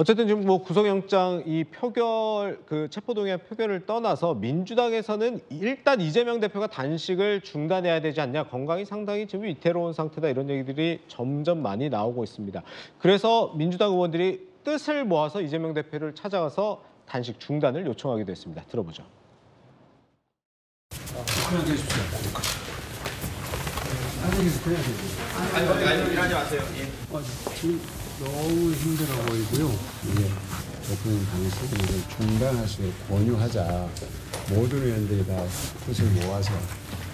어쨌든 지금 뭐 구속영장 이 표결 체포동의안 표결을 떠나서 민주당에서는 일단 이재명 대표가 단식을 중단해야 되지 않냐, 건강이 상당히 지금 위태로운 상태다, 이런 얘기들이 점점 많이 나오고 있습니다. 그래서 민주당 의원들이 뜻을 모아서 이재명 대표를 찾아가서 단식 중단을 요청하기도 했습니다. 들어보죠. 그냥 계십시오. 앉아계세요. 그냥 계세요. 아니, 일하지 마세요. 지금 너무 힘들어 보이고요. 이제 대통령 당시를 중단하시고 권유하자. 모든 의원들이 다 뜻을 모아서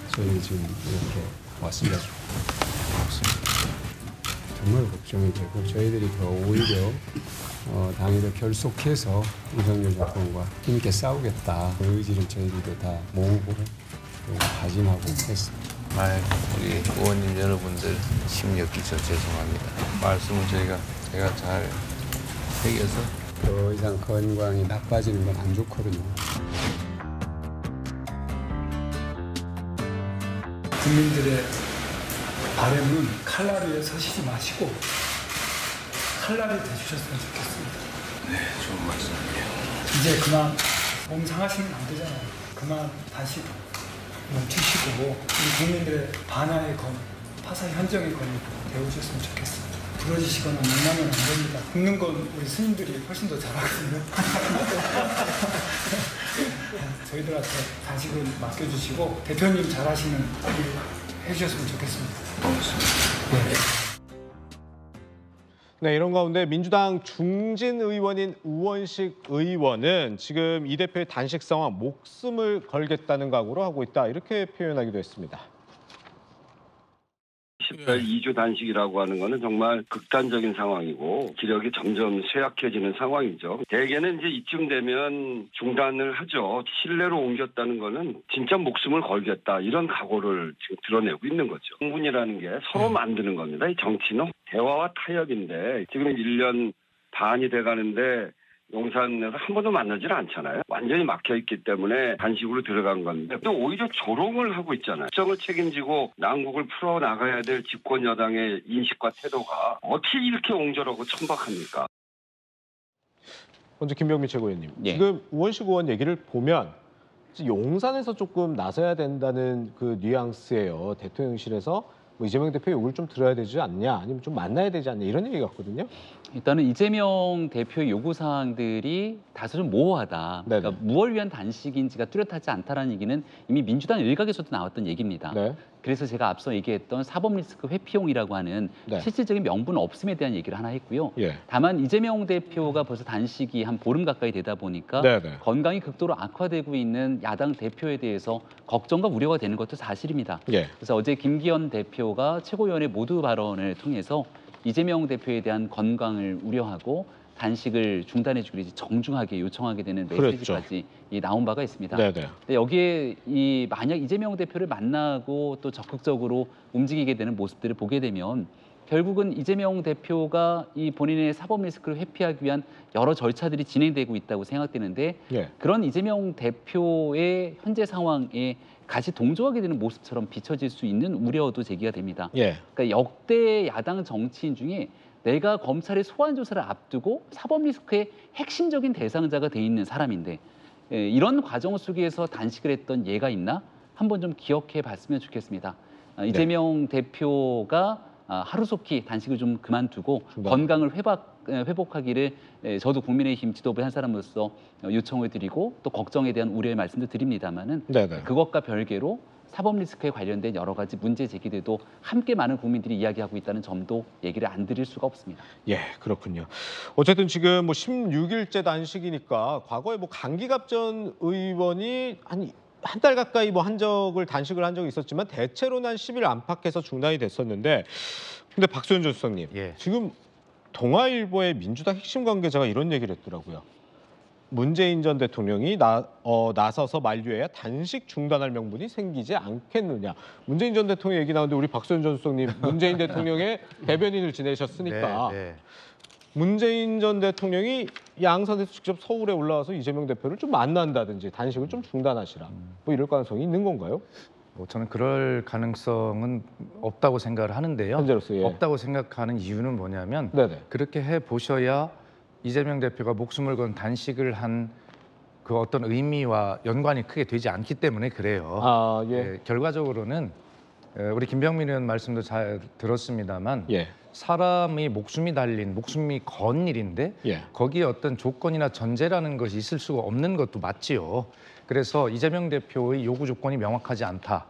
저희 지금 이렇게 왔습니다. 정말 걱정이 되고 저희들이 더 오히려 당일에 결속해서 윤석열 정권과 힘있게 싸우겠다. 그 의지를 저희들도 다 모으고 또 다짐하고 했습니다. 우리 의원님 여러분들 심력 끼쳐 죄송합니다. 말씀을 제가 잘 새겨서 더 이상 건강이 나빠지는 건 안 좋거든요. 국민들의 바람은 칼날에 서시지 마시고 칼날이 되주셨으면 좋겠습니다. 네, 좋은 말씀이에요. 이제 그만 몸 상하시면 안 되잖아요. 그만 다시 멈추시고 우리 국민들의 반하의 건, 파사 현정의 건이 되어주셨으면 좋겠습니다. 부러지시거나 놀라면 안 됩니다. 굽는 건 우리 스님들이 훨씬 더 잘하거든요. 저희들한테 단식을 맡겨주시고 대표님 잘하시는 일 해주셨으면 좋겠습니다. 고맙습니다. 네, 이런 가운데 민주당 중진 의원인 우원식 의원은 지금 이 대표의 단식 상황 목숨을 걸겠다는 각오로 하고 있다, 이렇게 표현하기도 했습니다. 10달 2주 단식이라고 하는 거는 정말 극단적인 상황이고 기력이 점점 쇠약해지는 상황이죠. 대개는 이제 이쯤 되면 중단을 하죠. 실내로 옮겼다는 거는 진짜 목숨을 걸겠다, 이런 각오를 지금 드러내고 있는 거죠. 공분이라는 게 서로 만드는 겁니다. 이 정치는 대화와 타협인데 지금 1년 반이 돼가는데 용산에서 한 번도 만나질 않잖아요. 완전히 막혀있기 때문에 단식으로 들어간 건데 또 오히려 조롱을 하고 있잖아요. 정을 책임지고 난국을 풀어나가야 될 집권 여당의 인식과 태도가 어떻게 이렇게 옹졸하고 천박합니까? 먼저 김병민 최고위원님, 예. 지금 우원식 의원 얘기를 보면 용산에서 조금 나서야 된다는 그 뉘앙스예요. 대통령실에서 뭐 이재명 대표 욕을 좀 들어야 되지 않냐, 아니면 좀 만나야 되지 않냐, 이런 얘기 같거든요. 일단은 이재명 대표의 요구사항들이 다소 좀 모호하다. 그러니까 무엇을 위한 단식인지가 뚜렷하지 않다라는 얘기는 이미 민주당 일각에서도 나왔던 얘기입니다. 네. 그래서 제가 앞서 얘기했던 사법 리스크 회피용이라고 하는 실질적인 명분 없음에 대한 얘기를 하나 했고요. 예. 다만 이재명 대표가 벌써 단식이 한 보름 가까이 되다 보니까 건강이 극도로 악화되고 있는 야당 대표에 대해서 걱정과 우려가 되는 것도 사실입니다. 예. 그래서 어제 김기현 대표가 최고위원회 모두 발언을 통해서 이재명 대표에 대한 건강을 우려하고 단식을 중단해주기를 정중하게 요청하게 되는 메시지까지 나온 바가 있습니다. 근데 여기에 만약 이재명 대표를 만나고 또 적극적으로 움직이게 되는 모습들을 보게 되면 결국은 이재명 대표가 이 본인의 사법 리스크를 회피하기 위한 여러 절차들이 진행되고 있다고 생각되는데 그런 이재명 대표의 현재 상황에 같이 동조하게 되는 모습처럼 비춰질 수 있는 우려도 제기가 됩니다. 그러니까 역대 야당 정치인 중에 내가 검찰의 소환 조사를 앞두고 사법 리스크의 핵심적인 대상자가 돼 있는 사람인데 이런 과정 속에서 단식을 했던 예가 있나? 한번 좀 기억해 봤으면 좋겠습니다. 이재명 대표가 하루속히 단식을 좀 그만두고 건강을 회복하기를 저도 국민의힘 지도부의 한 사람으로서 요청을 드리고 또 걱정에 대한 우려의 말씀도 드립니다만은 그것과 별개로 사법 리스크에 관련된 여러 가지 문제 제기들도 함께 많은 국민들이 이야기하고 있다는 점도 얘기를 안 드릴 수가 없습니다. 예, 그렇군요. 어쨌든 지금 뭐 16일째 단식이니까 과거에 뭐 강기갑 전 의원이 한 달 가까이 뭐 단식을 한 적이 있었지만 대체로는 한 10일 안팎해서 중단이 됐었는데, 근데 박수현 전 수석님, 지금 동아일보의 민주당 핵심 관계자가 이런 얘기를 했더라고요. 문재인 전 대통령이 나서서 만류해야 단식 중단할 명분이 생기지 않겠느냐. 문재인 전 대통령 얘기 나오는데 우리 박수현 전 수석님 문재인 대통령의 대변인을 지내셨으니까 문재인 전 대통령이 양산에서 직접 서울에 올라와서 이재명 대표를 좀 만난다든지 단식을 좀 중단하시라, 뭐 이럴 가능성이 있는 건가요? 저는 그럴 가능성은 없다고 생각을 하는데요. 현재로서 없다고 생각하는 이유는 뭐냐면 그렇게 해보셔야 이재명 대표가 목숨을 건 단식을 한 그 어떤 의미와 연관이 크게 되지 않기 때문에 그래요. 아, 예. 예, 결과적으로는 우리 김병민 의원 말씀도 잘 들었습니다만 예. 사람이 목숨이 건 일인데 예. 거기에 어떤 조건이나 전제라는 것이 있을 수가 없는 것도 맞지요. 그래서 이재명 대표의 요구 조건이 명확하지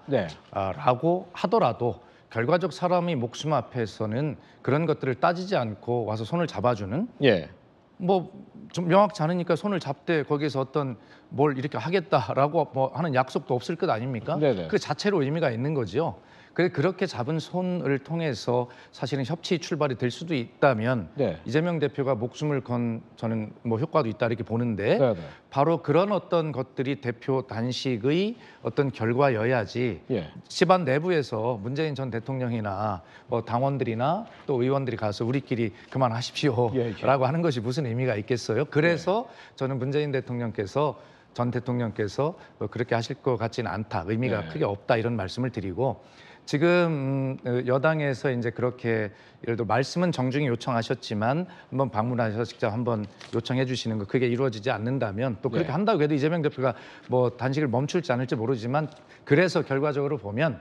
네. 않다라고 하더라도 결과적 사람의 목숨 앞에서는 그런 것들을 따지지 않고 와서 손을 잡아주는 예. 뭐 좀 명확치 않으니까 손을 잡되 거기에서 어떤 뭘 이렇게 하겠다라고 뭐 하는 약속도 없을 것 아닙니까? 네네. 그 자체로 의미가 있는 거지요. 그렇게 잡은 손을 통해서 사실은 협치 출발이 될 수도 있다면 네. 이재명 대표가 목숨을 건 저는 뭐 효과도 있다 이렇게 보는데 네네. 바로 그런 어떤 것들이 대표 단식의 어떤 결과여야지 예. 집안 내부에서 문재인 전 대통령이나 뭐 당원들이나 또 의원들이 가서 우리끼리 그만하십시오라고 예, 예. 하는 것이 무슨 의미가 있겠어요? 그래서 저는 문재인 전 대통령께서 뭐 그렇게 하실 것 같지는 않다, 의미가 네. 크게 없다 이런 말씀을 드리고 지금 여당에서 이제 그렇게 예를 들어 말씀은 정중히 요청하셨지만 한번 방문하셔서 직접 한번 요청해 주시는 거 그게 이루어지지 않는다면 또 그렇게 네. 한다고 해도 이재명 대표가 뭐 단식을 멈출지 않을지 모르지만 그래서 결과적으로 보면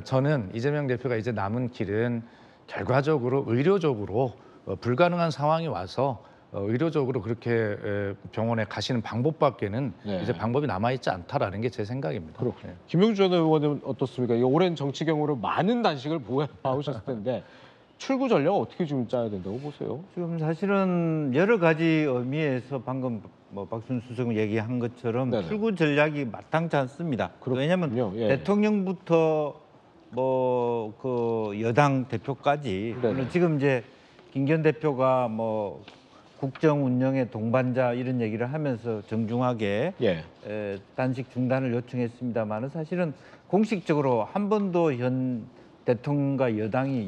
저는 이재명 대표가 이제 남은 길은 결과적으로 의료적으로 불가능한 상황이 와서 의료적으로 그렇게 병원에 가시는 방법밖에는 네. 이제 방법이 남아있지 않다라는 게 제 생각입니다. 그렇군요. 김용주 전 의원은 어떻습니까? 이 오랜 정치 경우로 많은 단식을 보아오셨을 텐데 출구 전략 어떻게 좀 짜야 된다고 보세요? 지금 사실은 여러 가지 의미에서 방금 뭐 박순수 수석 얘기한 것처럼 네네. 출구 전략이 마땅치 않습니다. 왜냐하면 예. 대통령부터 뭐 그 여당 대표까지 네네. 지금 이제 김기현 대표가 뭐 국정 운영의 동반자 이런 얘기를 하면서 정중하게 예. 단식 중단을 요청했습니다만은 사실은 공식적으로 한 번도 현 대통령과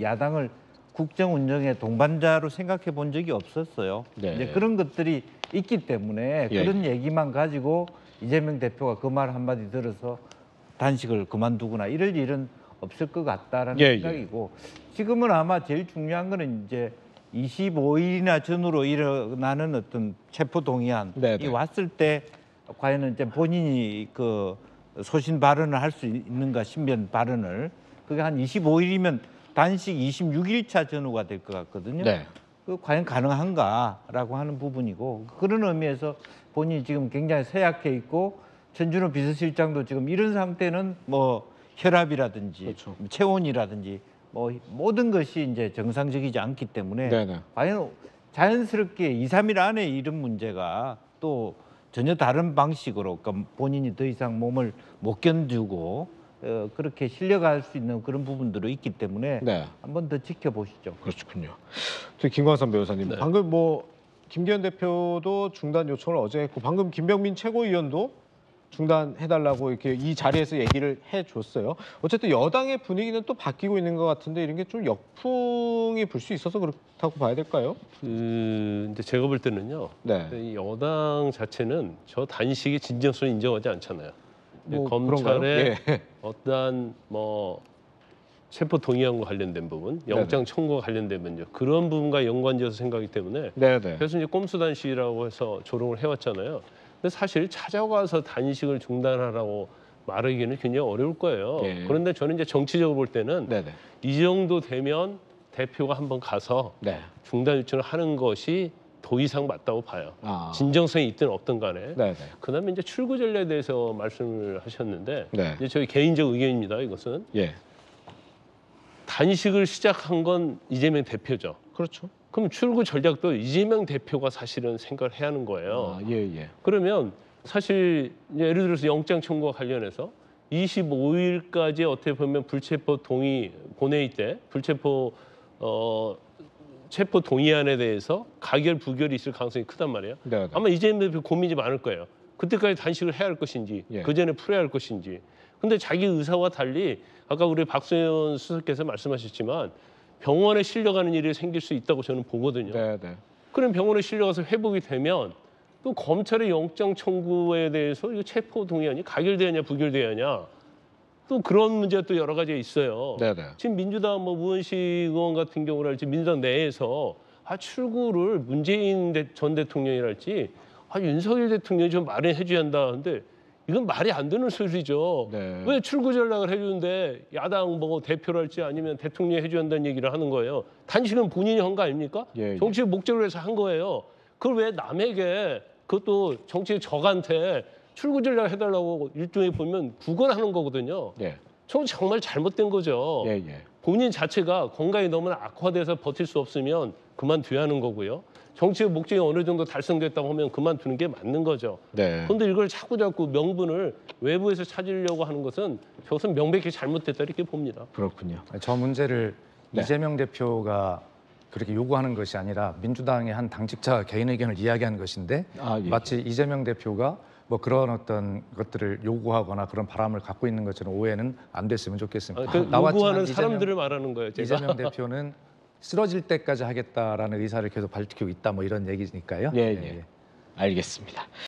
야당을 국정 운영의 동반자로 생각해 본 적이 없었어요. 네. 이제 그런 것들이 있기 때문에 예. 그런 얘기만 가지고 이재명 대표가 그 말 한마디 들어서 단식을 그만두거나 이럴 일은 없을 것 같다라는 예, 생각이고 지금은 아마 제일 중요한 거는 이제 25일이나 전후로 일어나는 어떤 체포 동의안이 네네. 왔을 때 과연 이제 본인이 그 소신 발언을 할 수 있는가 신변 발언을 그게 한 25일이면 단식 26일차 전후가 될 것 같거든요. 네. 그 과연 가능한가라고 하는 부분이고 그런 의미에서 본인이 지금 굉장히 쇠약해 있고 전준호 비서실장도 지금 이런 상태는 뭐 혈압이라든지 그렇죠. 체온이라든지 뭐 모든 것이 이제 정상적이지 않기 때문에 네네. 과연 자연스럽게 2, 3일 안에 이런 문제가 또 전혀 다른 방식으로 그러니까 본인이 더 이상 몸을 못 견디고 그렇게 실려갈 수 있는 그런 부분들이 있기 때문에 네. 한번 더 지켜보시죠. 그렇군요. 저 김광선 변호사님, 네. 방금 뭐 김기현 대표도 중단 요청을 어제 했고 방금 김병민 최고위원도 중단해달라고 이렇게 이 자리에서 얘기를 해줬어요. 어쨌든 여당의 분위기는 또 바뀌고 있는 것 같은데 이런 게 좀 역풍이 불 수 있어서 그렇다고 봐야 될까요? 이제 제가 볼 때는요. 네. 이 여당 자체는 저 단식의 진정성을 인정하지 않잖아요. 뭐 검찰의 그런가요? 예. 어떠한 뭐 체포 동의안과 관련된 부분, 영장 청구와 관련된 문제 그런 부분과 연관지어서 생각하기 때문에 네네. 그래서 이제 꼼수 단식이라고 해서 조롱을 해왔잖아요. 근데 사실 찾아가서 단식을 중단하라고 말하기는 굉장히 어려울 거예요. 예. 그런데 저는 이제 정치적으로 볼 때는 네네. 이 정도 되면 대표가 한번 가서 네. 중단 요청을 하는 것이 더 이상 맞다고 봐요. 아. 진정성이 있든 없든 간에. 네네. 그다음에 이제 출구 전략에 대해서 말씀을 하셨는데 네. 이제 저희 개인적 의견입니다. 이것은 예. 단식을 시작한 건 이재명 대표죠. 그렇죠. 그럼 출구 전략도 이재명 대표가 사실은 생각을 해야 하는 거예요. 아, 예. 그러면 사실 이제 예를 들어서 영장 청구와 관련해서 25일까지 어떻게 보면 불체포 동의 본회의 때 불체포 체포 동의안에 대해서 가결 부결이 있을 가능성이 크단 말이에요. 네네. 아마 이재명 대표 고민이 많을 거예요. 그때까지 단식을 해야 할 것인지 예. 그 전에 풀어야 할 것인지. 근데 자기 의사와 달리 아까 우리 박수현 수석께서 말씀하셨지만 병원에 실려가는 일이 생길 수 있다고 저는 보거든요. 네네. 그럼 병원에 실려가서 회복이 되면 또 검찰의 영장 청구에 대해서 이거 체포 동의안이 가결돼야 하냐 부결돼야 하냐 또 그런 문제가 또 여러 가지가 있어요. 네네. 지금 민주당 뭐 우원식 의원 같은 경우랄지 민주당 내에서 출구를 문재인 전 대통령이랄지 윤석열 대통령이 좀 마련해줘야 한다는데 이건 말이 안 되는 소리죠. 네. 왜 출구 전략을 해주는데 야당 뭐 대표랄지 아니면 대통령이 해줘야 한다는 얘기를 하는 거예요. 단식은 본인이 한 거 아닙니까? 예, 예. 정치의 목적으로 해서 한 거예요. 그걸 왜 남에게 그것도 정치의 적한테 출구 전략 해달라고 일종의 보면 구걸하는 거거든요. 예. 저는 정말 잘못된 거죠. 예, 예. 본인 자체가 건강이 너무나 악화돼서 버틸 수 없으면 그만둬야 하는 거고요. 정치의 목적이 어느 정도 달성됐다고 하면 그만두는 게 맞는 거죠. 네. 그런데 이걸 자꾸 명분을 외부에서 찾으려고 하는 것은 저것은 명백히 잘못됐다 이렇게 봅니다. 그렇군요. 저 문제를 네. 이재명 대표가 그렇게 요구하는 것이 아니라 민주당의 한 당직자가 개인 의견을 이야기한 것인데 아, 예. 마치 이재명 대표가 뭐 그런 어떤 것들을 요구하거나 그런 바람을 갖고 있는 것처럼 오해는 안 됐으면 좋겠습니다. 요구하는 사람들을 말하는 거예요. 제가. 이재명 대표는 쓰러질 때까지 하겠다라는 의사를 계속 밝히고 있다 뭐 이런 얘기니까요. 예, 예. 알겠습니다.